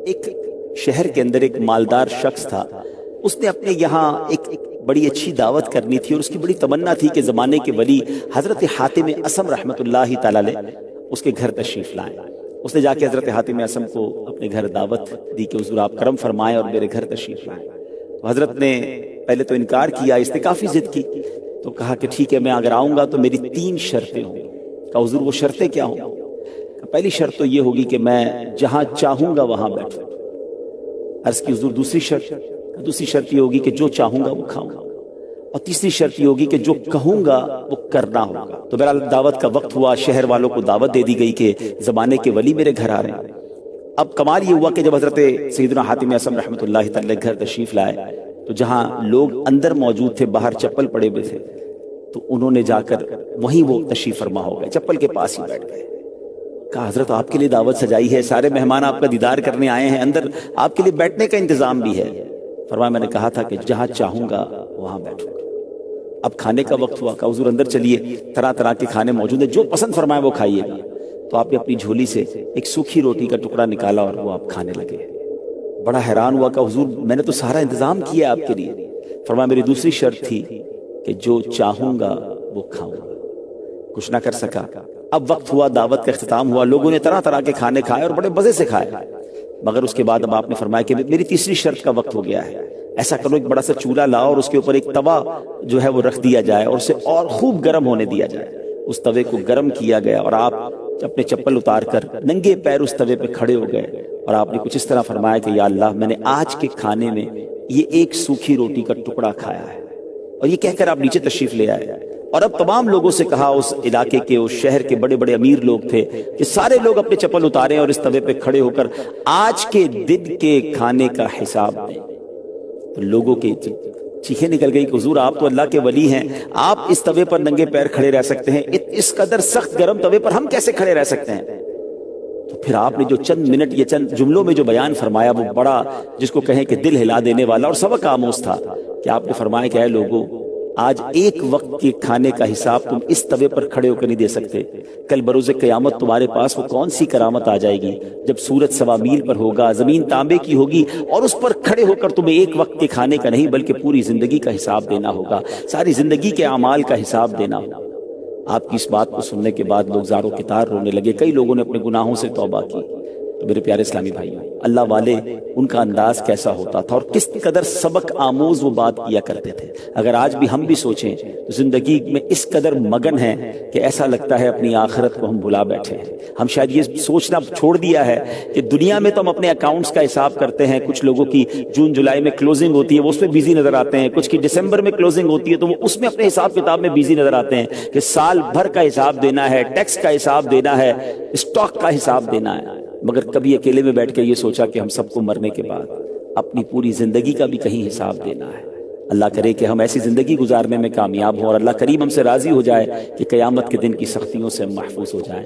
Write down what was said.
ایک شہر کے اندر ایک مالدار شخص تھا، اس نے اپنے یہاں ایک بڑی اچھی دعوت کرنی تھی، اور اس کی بڑی تمنا تھی کہ زمانے کے ولی حضرت حاتم اصم رحمۃ اللہ تعالی علیہ اس کے گھر تشریف لائیں۔ اس نے جا کے حضرت حاتم اصم کو اپنے گھر دعوت دی کہ حضور آپ کرم فرمائیں اور میرے گھر تشریف لائیں۔ تو حضرت نے پہلے تو انکار کیا، اس نے کافی ضد کی، تو کہا کہ ٹھیک ہے میں اگر آؤں گا تو میری 3 شرطیں ہوں گی۔ کہا حضور وہ شرطیں کیا ہوں؟ پہلی شرط تو یہ ہوگی کہ میں جہاں چاہوں گا وہاں بیٹھوں۔ عرض کی حضور دوسری شرط یہ ہوگی کہ جو چاہوں گا وہ کھاؤں گا، اور تیسری شرط یہ ہوگی کہ جو کہوں گا وہ کرنا ہوگا۔ تو بہرحال دعوت کا وقت ہوا، شہر والوں کو دعوت دے دی گئی کہ زمانے کے ولی میرے گھر آ رہے ہیں۔ اب کمال یہ ہوا کہ جب حضرت سیدنا حاتم اصم رحمۃ اللہ تعالی گھر تشریف لائے تو جہاں لوگ اندر موجود تھے باہر چپل پڑے ہوئے تھے، تو انہوں نے جا کر وہیں وہ تشریف فرما ہو گئے، چپل کے پاس ہی بیٹھ گئے۔ کہا حضرت آپ کے لیے دعوت سجائی ہے، سارے مہمان آپ کا دیدار کرنے آئے ہیں، اندر آپ کے لیے بیٹھنے کا انتظام بھی ہے۔ فرمایا میں نے کہا تھا کہ جہاں چاہوں گا وہاں بیٹھوں گا۔ اب کھانے کا وقت ہوا، کہا حضور اندر چلیے، طرح طرح کے کھانے موجود ہیں، جو پسند فرمائے وہ کھائیے گا۔ تو آپ نے اپنی جھولی سے ایک سوکھی روٹی کا ٹکڑا نکالا اور وہ آپ کھانے لگے۔ بڑا حیران ہوا کہ حضور میں نے تو سارا انتظام کیا آپ کے لیے۔ فرمایا میری دوسری شرط تھی کہ جو چاہوں گا وہ کھاؤں گا۔ کچھ نہ کر سکا۔ اب وقت ہوا، دعوت کا اختتام ہوا، لوگوں نے طرح طرح کے کھانے کھائے اور بڑے مزے سے کھائے، مگر اس کے بعد اب آپ نے فرمایا کہ میری تیسری شرط کا وقت ہو گیا ہے، ایسا کرو ایک بڑا سا چولہا لاؤ اور اس کے اوپر ایک توا جو ہے وہ رکھ دیا جائے اور اسے اور خوب گرم ہونے دیا جائے۔ اس توے کو گرم کیا گیا اور آپ اپنے چپل اتار کر ننگے پیر اس توے پہ کھڑے ہو گئے، اور آپ نے کچھ اس طرح فرمایا کہ یا اللہ میں نے آج کے کھانے میں یہ ایک سوکھی روٹی کا ٹکڑا کھایا ہے، اور یہ کہہ کر آپ نیچے تشریف لے آئے۔ اور اب تمام لوگوں سے کہا، اس علاقے کے اس شہر کے بڑے بڑے امیر لوگ تھے، کہ سارے لوگ اپنے چپل اتاریں اور اس توے پہ کھڑے ہو کر آج کے دن کے کھانے کا حساب دیں۔ تو لوگوں کی چیخیں نکل گئی کہ حضور آپ تو اللہ کے ولی ہیں، آپ اس توے پر ننگے پیر کھڑے رہ سکتے ہیں، اس قدر سخت گرم توے پر ہم کیسے کھڑے رہ سکتے ہیں؟ تو پھر آپ نے جو چند منٹ یہ چند جملوں میں جو بیان فرمایا وہ بڑا جس کو کہیں کہ دل ہلا دینے والا اور سبق آموز تھا، کہ آپ نے فرمایا کہ اے لوگوں آج ایک وقت کے کھانے کا حساب تم اس توے پر کھڑے ہو کر نہیں دے سکتے، کل بروز قیامت تمہارے پاس وہ کون سی کرامت آ جائے گی جب سورج 1.25 میل پر ہوگا، زمین تانبے کی ہوگی، اور اس پر کھڑے ہو کر تمہیں ایک وقت کے کھانے کا نہیں بلکہ پوری زندگی کا حساب دینا ہوگا، ساری زندگی کے اعمال کا حساب دینا ہوگا۔ آپ کی اس بات کو سننے کے بعد لوگ زاروں کے تار رونے لگے، کئی لوگوں نے اپنے گناہوں سے توبہ کی۔ تو میرے پیارے اسلامی بھائیوں، اللہ والے ان کا انداز کیسا ہوتا تھا اور کس قدر سبق آموز وہ بات کیا کرتے تھے۔ اگر آج بھی ہم بھی سوچیں تو زندگی میں اس قدر مگن ہیں کہ ایسا لگتا ہے اپنی آخرت کو ہم بھلا بیٹھے ہیں۔ ہم شاید یہ سوچنا چھوڑ دیا ہے کہ دنیا میں تو ہم اپنے اکاؤنٹس کا حساب کرتے ہیں، کچھ لوگوں کی جون جولائی میں کلوزنگ ہوتی ہے وہ اس میں بیزی نظر آتے ہیں، کچھ کی دسمبر میں کلوزنگ ہوتی ہے تو وہ اس میں اپنے حساب کتاب میں بیزی نظر آتے ہیں کہ سال بھر کا حساب دینا ہے، ٹیکس کا حساب دینا ہے، اسٹاک کا حساب دینا ہے۔ مگر کبھی اکیلے میں بیٹھ کے یہ سوچا کہ ہم سب کو مرنے کے بعد اپنی پوری زندگی کا بھی کہیں حساب دینا ہے۔ اللہ کرے کہ ہم ایسی زندگی گزارنے میں کامیاب ہوں اور اللہ کریم ہم سے راضی ہو جائے کہ قیامت کے دن کی سختیوں سے ہم محفوظ ہو جائیں۔